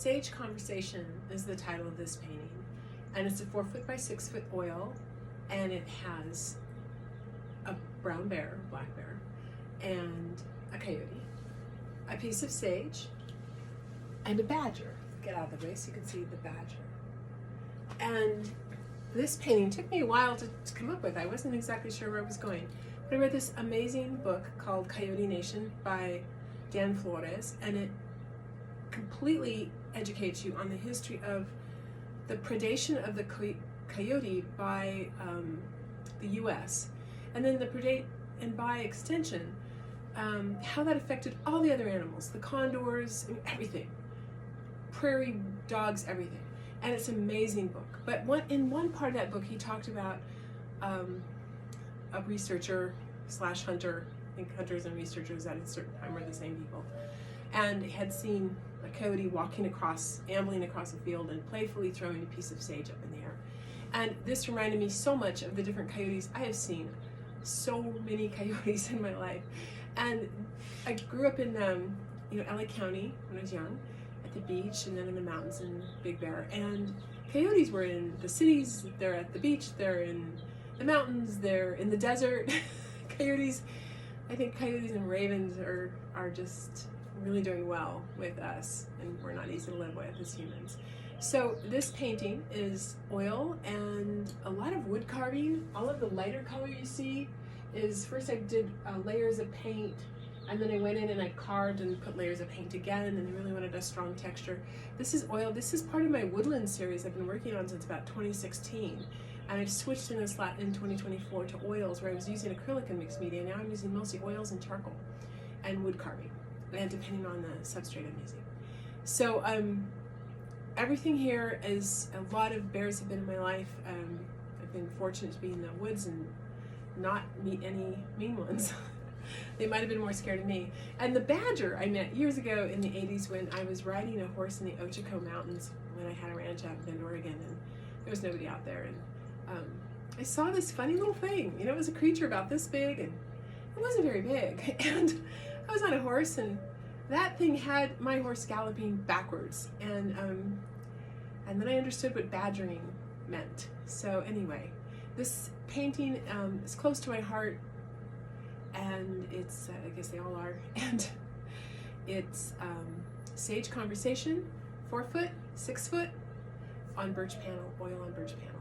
Sage Conversation is the title of this painting, and it's a 4-foot by 6-foot oil, and it has a brown bear, black bear, and a coyote, a piece of sage, and a badger. Get out of the way so you can see the badger. And this painting took me a while to come up with. I wasn't exactly sure where I was going. But I read this amazing book called Coyote Nation by Dan Flores, and it completely educates you on the history of the predation of the coyote by the US, and then and by extension, how that affected all the other animals, the condors, everything, prairie dogs, everything. And it's an amazing book. But in one part of that book, he talked about a researcher / hunter. I think hunters and researchers at a certain time were the same people, and had seen a coyote ambling across a field and playfully throwing a piece of sage up in the air. And this reminded me so much of the different coyotes. I have seen so many coyotes in my life. And I grew up in LA County when I was young, at the beach, and then in the mountains in Big Bear. And coyotes were in the cities, they're at the beach, they're in the mountains, they're in the desert. I think coyotes and ravens are just really doing well with us, and we're not easy to live with as humans. So this painting is oil and a lot of wood carving. All of the lighter color you see is, first I did layers of paint, and then I went in and I carved and put layers of paint again, and I really wanted a strong texture. This is oil. This is part of my woodland series I've been working on since about 2016. And I've switched in this lot in 2024 to oils, where I was using acrylic and mixed media. Now I'm using mostly oils and charcoal and wood carving, and depending on the substrate I'm using. So everything here is, a lot of bears have been in my life. I've been fortunate to be in the woods and not meet any mean ones. They might have been more scared of me. And the badger I met years ago in the 80s when I was riding a horse in the Ochoco Mountains when I had a ranch out in Bend, Oregon, and there was nobody out there. And I saw this funny little thing. It was a creature about this big, and it wasn't very big. And I was on a horse, and that thing had my horse galloping backwards. And then I understood what badgering meant. So anyway, this painting is close to my heart, and it's, I guess they all are, and it's Sage Conversation, 4-foot, 6-foot, on birch panel, oil on birch panel.